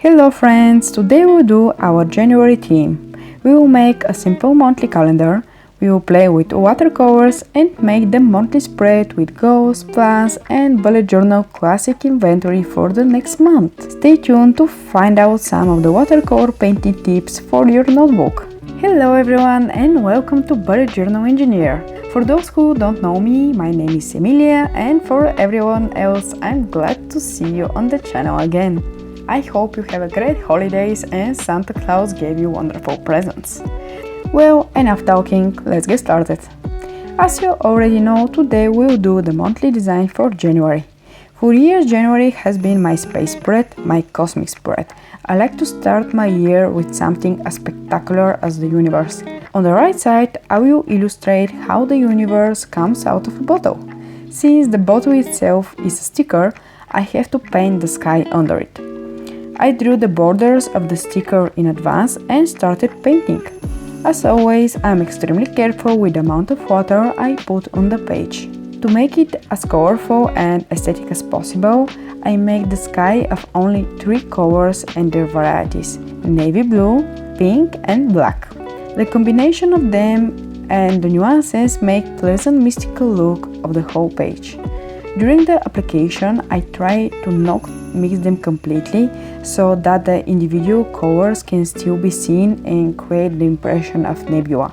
Hello friends, today we will do our January theme. We will make a simple monthly calendar, we will play with watercolors and make the monthly spread with goals, plans and bullet journal classic inventory for the next month. Stay tuned to find out some of the watercolor painting tips for your notebook. Hello everyone and welcome to Bullet Journal Engineer. For those who don't know me, my name is Emilia, and for everyone else, I'm glad to see you on the channel again. I hope you have a great holidays and Santa Claus gave you wonderful presents. Well, enough talking, let's get started. As you already know, today we'll do the monthly design for January. For years, January has been my space spread, my cosmic spread. I like to start my year with something as spectacular as the universe. On the right side, I will illustrate how the universe comes out of a bottle. Since the bottle itself is a sticker, I have to paint the sky under it. I drew the borders of the sticker in advance and started painting. As always, I'm extremely careful with the amount of water I put on the page. To make it as colorful and aesthetic as possible, I make the sky of only 3 colors and their varieties: navy blue, pink and black. The combination of them and the nuances make pleasant mystical look of the whole page. During the application, I try to not mix them completely so that the individual colors can still be seen and create the impression of nebula.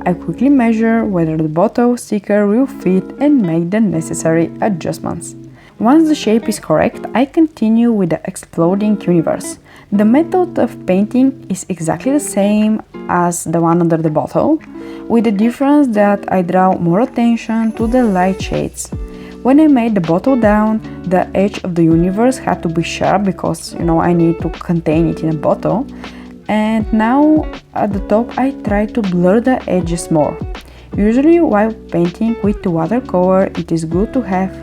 I quickly measure whether the bottle sticker will fit and make the necessary adjustments. Once the shape is correct, I continue with the exploding universe. The method of painting is exactly the same as the one under the bottle, with the difference that I draw more attention to the light shades. When I made the bottle down, the edge of the universe had to be sharp because, I need to contain it in a bottle. And now at the top I try to blur the edges more. Usually while painting with the watercolor, it is good to have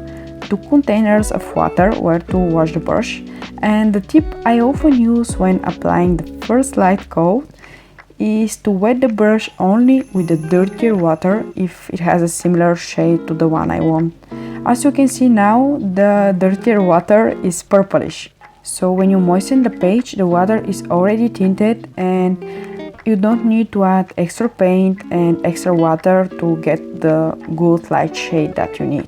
2 containers of water where to wash the brush. And the tip I often use when applying the first light coat is to wet the brush only with the dirtier water if it has a similar shade to the one I want. As you can see now, the dirtier water is purplish. So when you moisten the page, the water is already tinted and you don't need to add extra paint and extra water to get the good light shade that you need.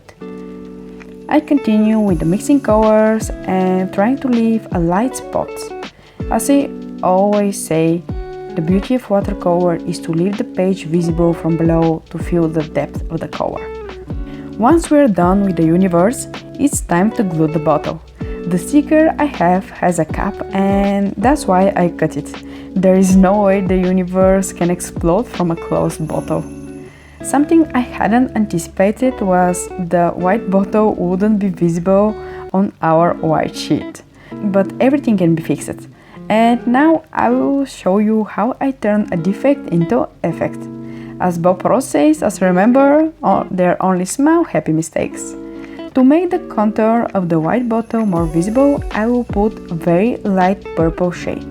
I continue with the mixing colors and trying to leave a light spot. As I always say, the beauty of watercolor is to leave the page visible from below to feel the depth of the color. Once we're done with the universe, it's time to glue the bottle. The sticker I have has a cap and that's why I cut it. There is no way the universe can explode from a closed bottle. Something I hadn't anticipated was the white bottle wouldn't be visible on our white sheet. But everything can be fixed. And now I will show you how I turn a defect into effect. As Bob Ross says, as remember, they're only small happy mistakes. To make the contour of the white bottle more visible, I will put a very light purple shade.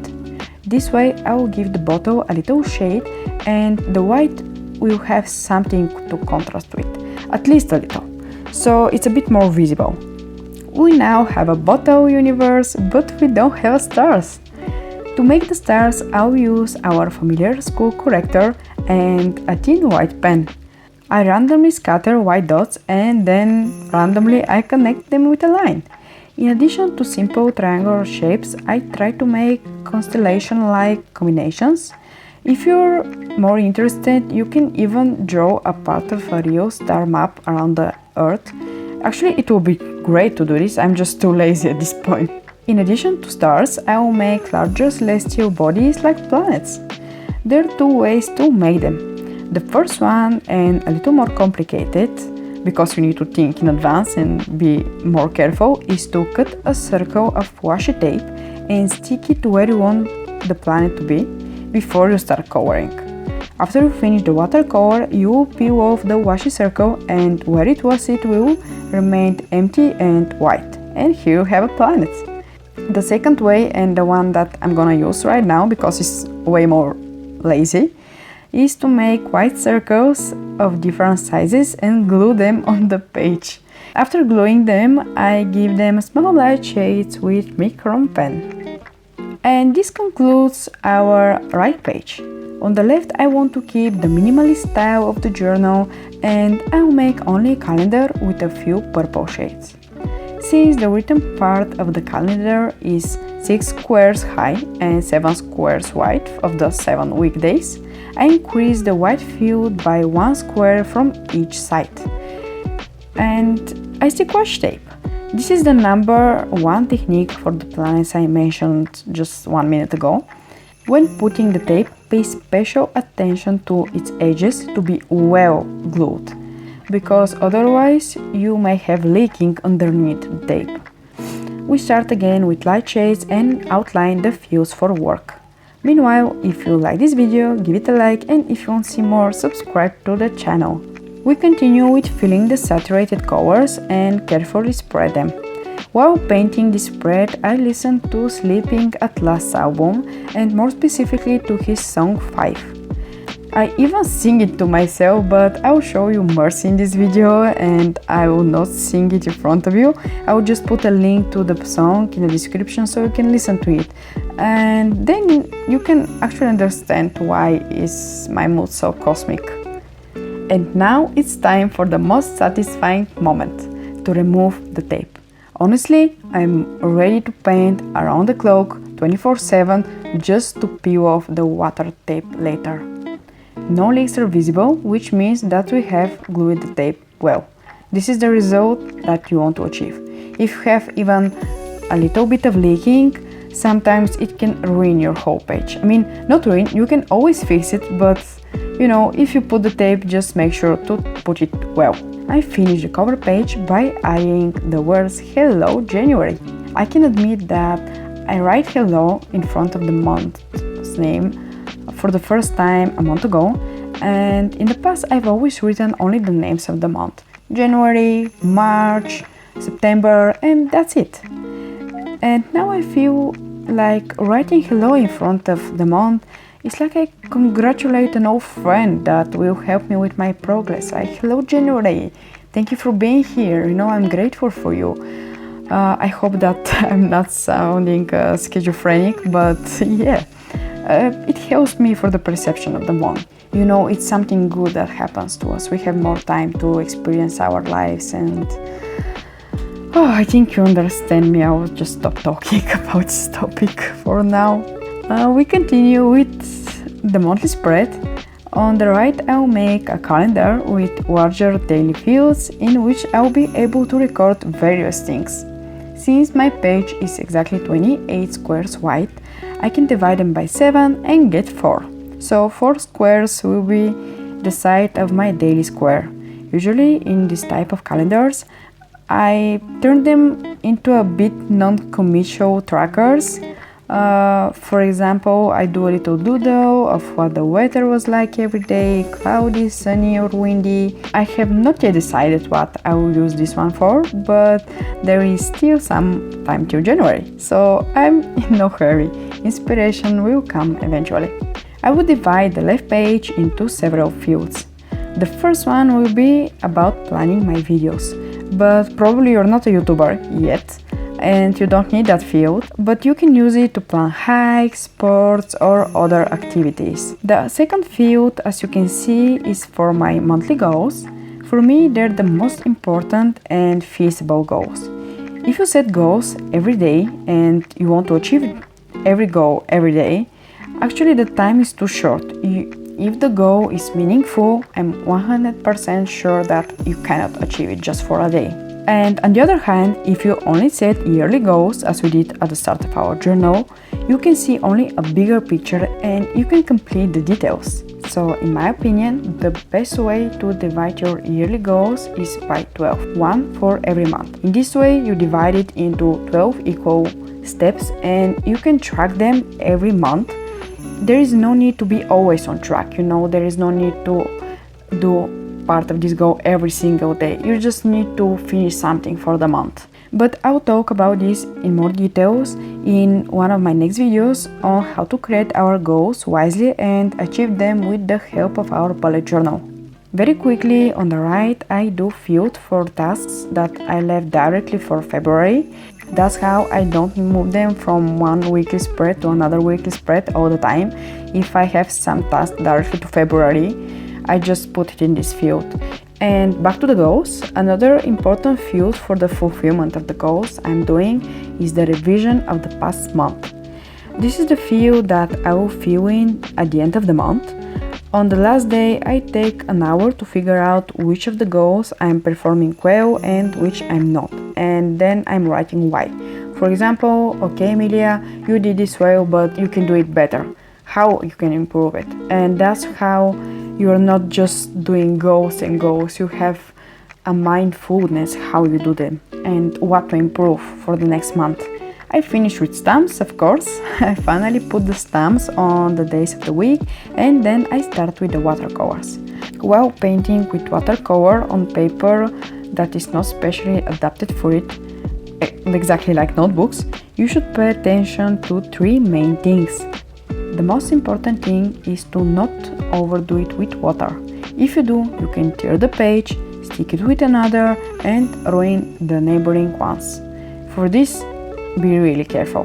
This way I will give the bottle a little shade and the white will have something to contrast with, at least a little, so it's a bit more visible. We now have a bottle universe, but we don't have stars. To make the stars, I'll use our familiar school corrector and a thin white pen. I randomly scatter white dots and then randomly I connect them with a line. In addition to simple triangular shapes, I try to make constellation-like combinations. If you're more interested, you can even draw a part of a real star map around the Earth. Actually, it will be great to do this, I'm just too lazy at this point. In addition to stars, I will make larger celestial bodies like planets. There are 2 ways to make them. The first one, and a little more complicated, because you need to think in advance and be more careful, is to cut a circle of washi tape and stick it where you want the planet to be before you start coloring. After you finish the watercolor, you will peel off the washi circle and where it was it will remain empty and white. And here you have a planet. The second way, and the one that I'm gonna use right now because it's way more lazy, is to make white circles of different sizes and glue them on the page. After gluing them, I give them small light shades with micron pen. And this concludes our right page. On the left, I want to keep the minimalist style of the journal, and I'll make only a calendar with a few purple shades. Since the written part of the calendar is 6 squares high and 7 squares wide of the 7 weekdays, I increase the white field by 1 square from each side. And I stick washi tape. This is the number 1 technique for the planets I mentioned just 1 minute ago. When putting the tape, pay special attention to its edges to be well glued, because otherwise you may have leaking underneath the tape. We start again with light shades and outline the fields for work. Meanwhile, if you like this video, give it a like, and if you want to see more, subscribe to the channel. We continue with filling the saturated colors and carefully spread them. While painting this spread, I listened to Sleeping at Last album, and more specifically to his song 5. I even sing it to myself, but I will show you mercy in this video, and I will not sing it in front of you. I will just put a link to the song in the description so you can listen to it, and then you can actually understand why is my mood so cosmic. And now it's time for the most satisfying moment, to remove the tape. Honestly, I'm ready to paint around the clock 24/7 just to peel off the water tape later. No leaks are visible, which means that we have glued the tape well. This is the result that you want to achieve. If you have even a little bit of leaking, sometimes it can ruin your whole page. I mean, not ruin, you can always fix it, but you know, if you put the tape, just make sure to put it well. I finished the cover page by adding the words Hello January. I can admit that I write hello in front of the month's name for the first time a month ago, and in the past I've always written only the names of the month. January, March, September, and that's it. And now I feel like writing hello in front of the month is like I congratulate an old friend that will help me with my progress. Like, hello January, thank you for being here, you know, I'm grateful for you. I hope that I'm not sounding schizophrenic, but yeah, it helps me for the perception of the month. You know, it's something good that happens to us. We have more time to experience our lives, and I think you understand me. I will just stop talking about this topic for now. We continue with the monthly spread. On the right, I'll make a calendar with larger daily fields in which I'll be able to record various things. Since my page is exactly 28 squares wide, I can divide them by 7 and get 4. So 4 squares will be the side of my daily square. Usually in this type of calendars, I turn them into a bit non-commercial trackers. For example, I do a little doodle of what the weather was like every day, cloudy, sunny or windy. I have not yet decided what I will use this one for, but there is still some time till January, so I'm in no hurry. Inspiration will come eventually. I will divide the left page into several fields. The first one will be about planning my videos, but probably you're not a YouTuber yet, and you don't need that field, but you can use it to plan hikes, sports or other activities. The second field, as you can see, is for my monthly goals. For me, they're the most important and feasible goals. If you set goals every day and you want to achieve every goal every day, actually the time is too short. If the goal is meaningful, I'm 100% sure that you cannot achieve it just for a day. And on the other hand, if you only set yearly goals, as we did at the start of our journal, you can see only a bigger picture and you can complete the details. So in my opinion, the best way to divide your yearly goals is by 12, one for every month. In this way, you divide it into 12 equal steps and you can track them every month. There is no need to be always on track, you know, there is no need to do part of this goal every single day. You just need to finish something for the month. But I'll talk about this in more details in one of my next videos on how to create our goals wisely and achieve them with the help of our bullet journal. Very quickly, on the right, I do field for tasks that I left directly for February. That's how I don't move them from one weekly spread to another weekly spread all the time. If I have some task directly to February, I just put it in this field. And back to the goals, another important field for the fulfillment of the goals I'm doing is the revision of the past month. This is the field that I will fill in at the end of the month. On the last day, I take an hour to figure out which of the goals I'm performing well and which I'm not, and then I'm writing why. For example, okay Emilia, you did this well, but you can do it better. How you can improve it? And that's how you are not just doing goals and goals, you have a mindfulness how you do them and what to improve for the next month. I finished with stamps, of course. I finally put the stamps on the days of the week, and then I start with the watercolors. While painting with watercolor on paper that is not specially adapted for it, exactly like notebooks, you should pay attention to three main things. The most important thing is to not overdo it with water. If you do, you can tear the page, stick it with another, and ruin the neighboring ones. For this, be really careful.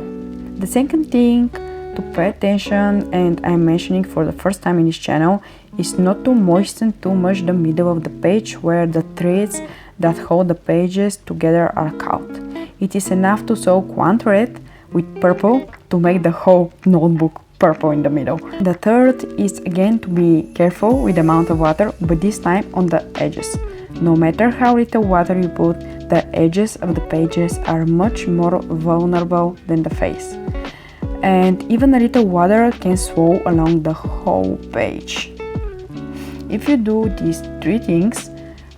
The second thing to pay attention, and I'm mentioning for the first time in this channel, is not to moisten too much the middle of the page where the threads that hold the pages together are caught. It is enough to soak one thread with purple to make the whole notebook purple in the middle. The third is again to be careful with the amount of water, but this time on the edges. No matter how little water you put, the edges of the pages are much more vulnerable than the face. And even a little water can swirl along the whole page. If you do these three things,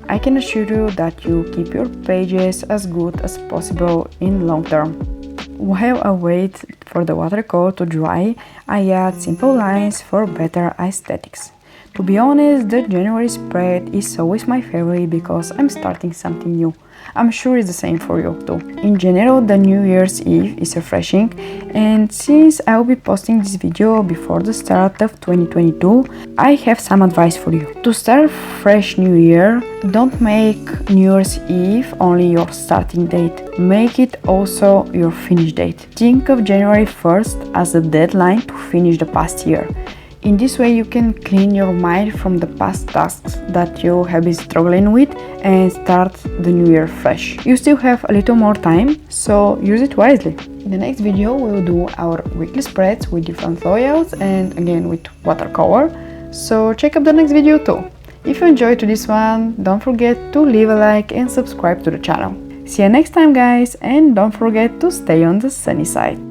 I can assure you that you keep your pages as good as possible in long term. While I wait for the watercolor to dry, I add simple lines for better aesthetics. To be honest, the January spread is always my favorite because I'm starting something new. I'm sure it's the same for you too. In general, the New Year's Eve is refreshing, and since I will be posting this video before the start of 2022, I have some advice for you. To start a fresh new year, don't make New Year's Eve only your starting date. Make it also your finish date. Think of January 1st as a deadline to finish the past year. In this way, you can clean your mind from the past tasks that you have been struggling with and start the new year fresh. You still have a little more time, so use it wisely. In the next video, we will do our weekly spreads with different layouts and again with watercolor. So check out the next video too. If you enjoyed this one, don't forget to leave a like and subscribe to the channel. See you next time guys, and don't forget to stay on the sunny side.